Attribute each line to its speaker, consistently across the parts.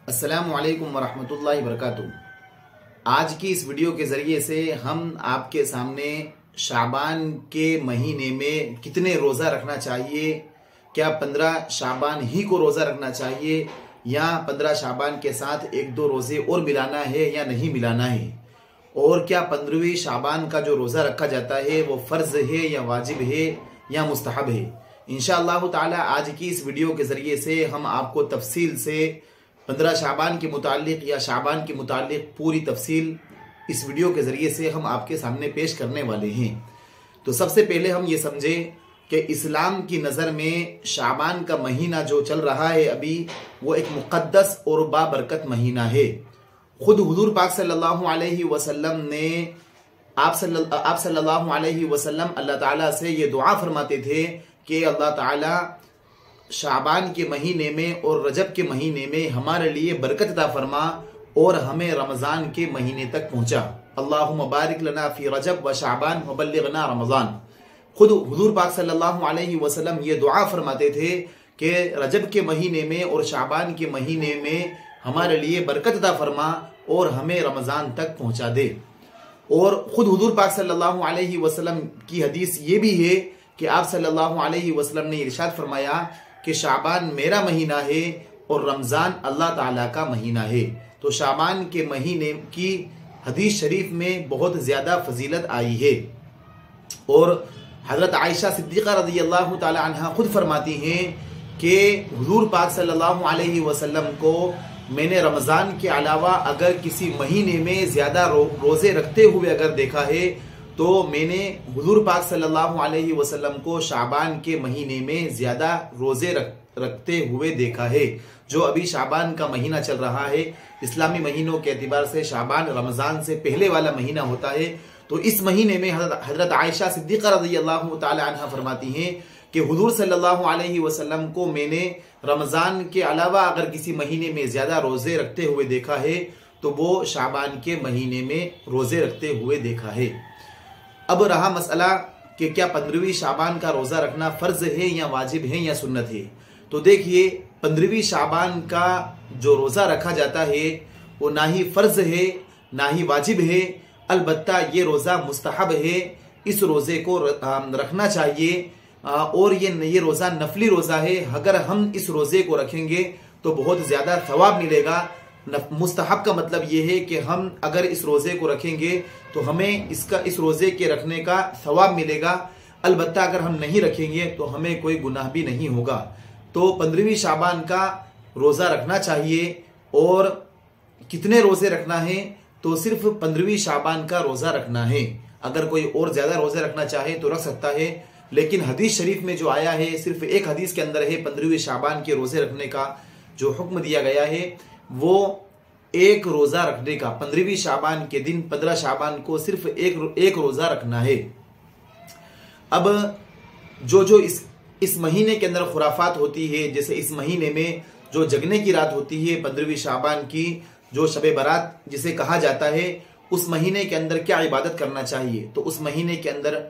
Speaker 1: अस्सलामु अलैकुम वरहमतुल्लाहि वबरकातुहू। आज की इस वीडियो के ज़रिए से हम आपके सामने शाबान के महीने में कितने रोज़ा रखना चाहिए, क्या 15 शाबान ही को रोज़ा रखना चाहिए या 15 शाबान के साथ एक दो रोज़े और मिलाना है या नहीं मिलाना है, और क्या 15वीं शाबान का जो रोज़ा रखा जाता है वो फ़र्ज़ है या वाजिब है या मुस्तहब है। इंशाअल्लाह ताला आज की इस वीडियो के ज़रिए से हम आपको तफसील से 15 शाबान के मुतालिक या शाबान के मुतालिक पूरी तफसील इस वीडियो के ज़रिए से हम आपके सामने पेश करने वाले हैं। तो सबसे पहले हम ये समझें कि इस्लाम की नज़र में शाबान का महीना जो चल रहा है अभी, वो एक मुक़द्दस और बाबरकत महीना है। खुद हुजूर पाक सल्लल्लाहु अलैहि वसल्लम ने आप सल्लल्लाहु अलैहि वसल्लम अल्लाह ताला से ये दुआ फरमाते थे कि अल्लाह ताला शाबान के महीने में और रजब के महीने में हमारे लिए बरकत अता फरमा और हमें रमज़ान के महीने तक पहुँचा। अल्लाहुम्मा बारिक लना फी रजब व शाबान व बल्लिगना रमज़ान। खुद हुजूर पाक सल्लल्लाहु अलैहि वसल्लम ये दुआ फरमाते थे कि रजब के महीने में और शाबान के महीने में हमारे लिए बरकत अता फरमा और हमें रमज़ान तक पहुँचा दे। और ख़ुद हुजूर पाक सल्लल्लाहु अलैहि वसल्लम की हदीस ये भी है कि आप सल्लल्लाहु अलैहि वसल्लम ने इरशाद फरमाया कि शाबान मेरा महीना है और रमज़ान अल्लाह ताला का महीना है। तो शाबान के महीने की हदीस शरीफ में बहुत ज़्यादा फजीलत आई है। और हज़रत आयशा सिद्दीक़ा रज़ियल्लाहु ताला अन्हा खुद फरमाती हैं कि हुजूर पाक सल्लल्लाहु अलैहि वसल्लम को मैंने रमज़ान के अलावा अगर किसी महीने में ज़्यादा रोज़े रखते हुए अगर देखा है तो मैंने हुजूर पाक सल्लल्लाहु अलैहि वसल्लम को शाबान के महीने में ज़्यादा रोज़े रखते हुए देखा है। जो अभी शाबान का महीना चल रहा है, इस्लामी महीनों के एतबार से शाबान रमज़ान से पहले वाला महीना होता है। तो इस महीने में हज़रत आयशा सिद्दीक़ा रज़ियल्लाहु ताला अन्हा फरमाती हैं कि हुजूर सल्लल्लाहु अलैहि वसल्लम को मैंने रमज़ान के अलावा अगर किसी महीने में ज़्यादा रोज़े रखते हुए देखा है तो वो शाबान के महीने में रोज़े रखते हुए देखा है। अब रहा मसला कि क्या 15वीं शाबान का रोज़ा रखना फ़र्ज़ है या वाजिब है या सुन्नत है। तो देखिए, 15वीं शाबान का जो रोज़ा रखा जाता है वो ना ही फ़र्ज़ है ना ही वाजिब है, अलबत्ता ये रोज़ा मुस्तहब है। इस रोज़े को रखना चाहिए और ये रोज़ा नफली रोज़ा है। अगर हम इस रोज़े को रखेंगे तो बहुत ज़्यादा सवाब मिलेगा। मुस्तहब का मतलब ये है कि हम अगर इस रोज़े को रखेंगे तो हमें इस रोज़े के रखने का सवाब मिलेगा, अलबत्ता अगर हम नहीं रखेंगे तो हमें कोई गुनाह भी नहीं होगा। तो 15वीं शाबान का रोज़ा रखना चाहिए। और कितने रोज़े रखना है, तो सिर्फ 15वीं शाबान का रोज़ा रखना है। अगर कोई और ज़्यादा रोज़े रखना चाहे तो रख सकता है, लेकिन हदीस शरीफ में जो आया है सिर्फ एक हदीस के अंदर है 15वीं शाबान के रोज़े रखने का जो हुक्म दिया गया है वो एक रोज़ा रखने का। 15वीं शाबान के दिन 15 शाबान को सिर्फ एक रोज़ा रखना है। अब जो इस महीने के अंदर खुराफात होती है, जैसे इस महीने में जो जगने की रात होती है 15वीं शाबान की, जो शबे बारात जिसे कहा जाता है, उस महीने के अंदर क्या इबादत करना चाहिए। तो उस महीने के अंदर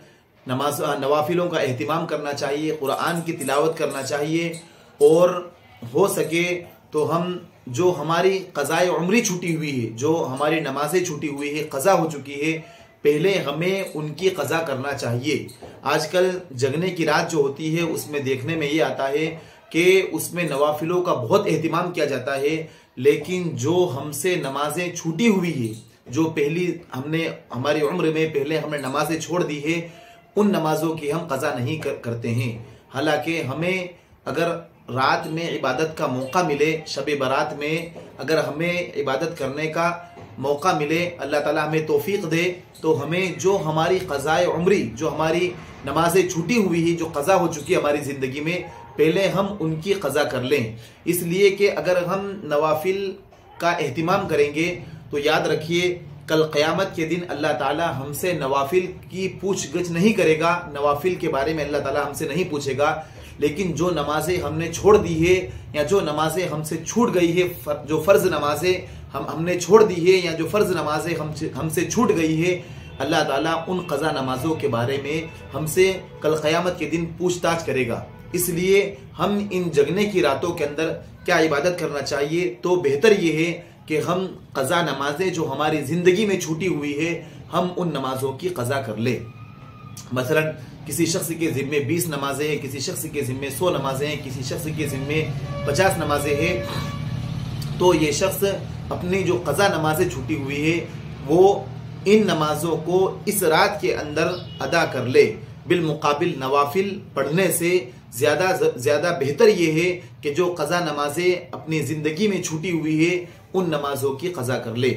Speaker 1: नवाफिलों का एहतिमाम करना चाहिए, कुरान की तिलावत करना चाहिए, और हो सके तो हम जो हमारी क़ज़ाए उम्री छूटी हुई है, जो हमारी नमाजें छूटी हुई है, क़ज़ा हो चुकी है, पहले हमें उनकी क़ज़ा करना चाहिए। आजकल जगने की रात जो होती है उसमें देखने में ये आता है कि उसमें नवाफिलों का बहुत एहतिमाम किया जाता है, लेकिन जो हमसे नमाजें छूटी हुई है, जो पहली हमने हमारी उम्र में पहले हमने नमाजें छोड़ दी है, उन नमाजों की हम क़ज़ा नहीं करते हैं। हालांकि हमें अगर रात में इबादत का मौका मिले, शब बारात में अगर हमें इबादत करने का मौका मिले, अल्लाह ताला हमें तौफीक दे, तो हमें जो हमारी क़ज़ाए उम्री, जो हमारी नमाजें छूटी हुई है, जो क़ज़ा हो चुकी है हमारी ज़िंदगी में, पहले हम उनकी क़ज़ा कर लें। इसलिए कि अगर हम नवाफिल का एहतिमाम करेंगे तो याद रखिए कल क़यामत के दिन अल्लाह ताला हमसे नवाफिल की पूछगछ नहीं करेगा, नवाफिल के बारे में अल्लाह ताला हमसे नहीं पूछेगा। लेकिन जो नमाजें हमने छोड़ दी है या जो नमाजें हमसे छूट गई है, जो फ़र्ज़ नमाजें हमने छोड़ दी है या जो फ़र्ज़ नमाजें हमसे छूट गई है, अल्लाह ताला उन क़ज़ा नमाज़ों के बारे में हमसे कल क़यामत के दिन पूछताछ करेगा। इसलिए हम इन जगने की रातों के अंदर क्या इबादत करना चाहिए, तो बेहतर ये है कि हम क़ज़ा नमाजें जो हमारी ज़िंदगी में छूटी हुई है हम उन नमाजों की क़ज़ा कर ले। मसलन किसी शख्स के ज़िम्मे 20 नमाजें हैं, किसी शख्स के ज़िम्मे 100 नमाजें हैं, किसी शख्स के ज़िम्मे 50 नमाजें हैं, तो ये शख्स अपनी जो क़ज़ा नमाजें छूटी हुई है वो इन नमाजों को इस रात के अंदर अदा कर ले। बिलमुकाबिल नवाफिल पढ़ने से ज़्यादा बेहतर ये है कि जो क़ज़ा नमाजें अपनी ज़िंदगी में छूटी हुई है उन नमाजों की क़ज़ा कर ले।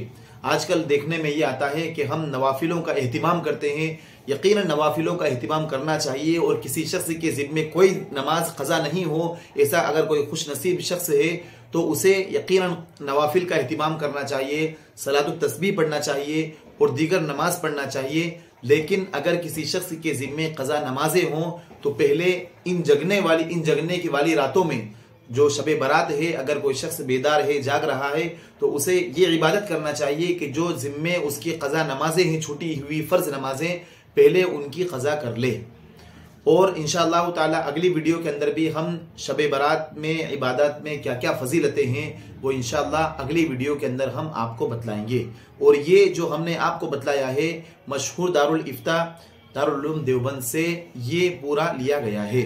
Speaker 1: आजकल देखने में ये आता है कि हम नवाफिलों का एहतिमाम करते हैं। यकीनन नवाफिलों का एहतिमाम करना चाहिए, और किसी शख्स के ज़िम्मे कोई नमाज क़ज़ा नहीं हो, ऐसा अगर कोई खुश नसीब शख्स है तो उसे यकीनन नवाफिल का एहतिमाम करना चाहिए, सलातुत तस्बीह पढ़ना चाहिए और दीगर नमाज पढ़ना चाहिए। लेकिन अगर किसी शख्स के ज़िम्मे क़ज़ा नमाजें हों तो पहले इन जगने की वाली रातों में जो शब बारात है, अगर कोई शख्स बेदार है, जाग रहा है, तो उसे ये इबादत करना चाहिए कि जो ज़िम्मे उसकी क़ज़ा नमाजें हैं, छूटी हुई फ़र्ज़ नमाजें, पहले उनकी क़ज़ा कर ले। और इंशाअल्लाह ताला अगली वीडियो के अंदर भी हम शब बारात में इबादत में क्या क्या फजीलतें हैं वो इंशाअल्लाह अगली वीडियो के अंदर हम आपको बतलाएंगे। और ये जो हमने आपको बतलाया है मशहूर दारुल इफ्ता दारुल उलूम देवबंद से ये पूरा लिया गया है।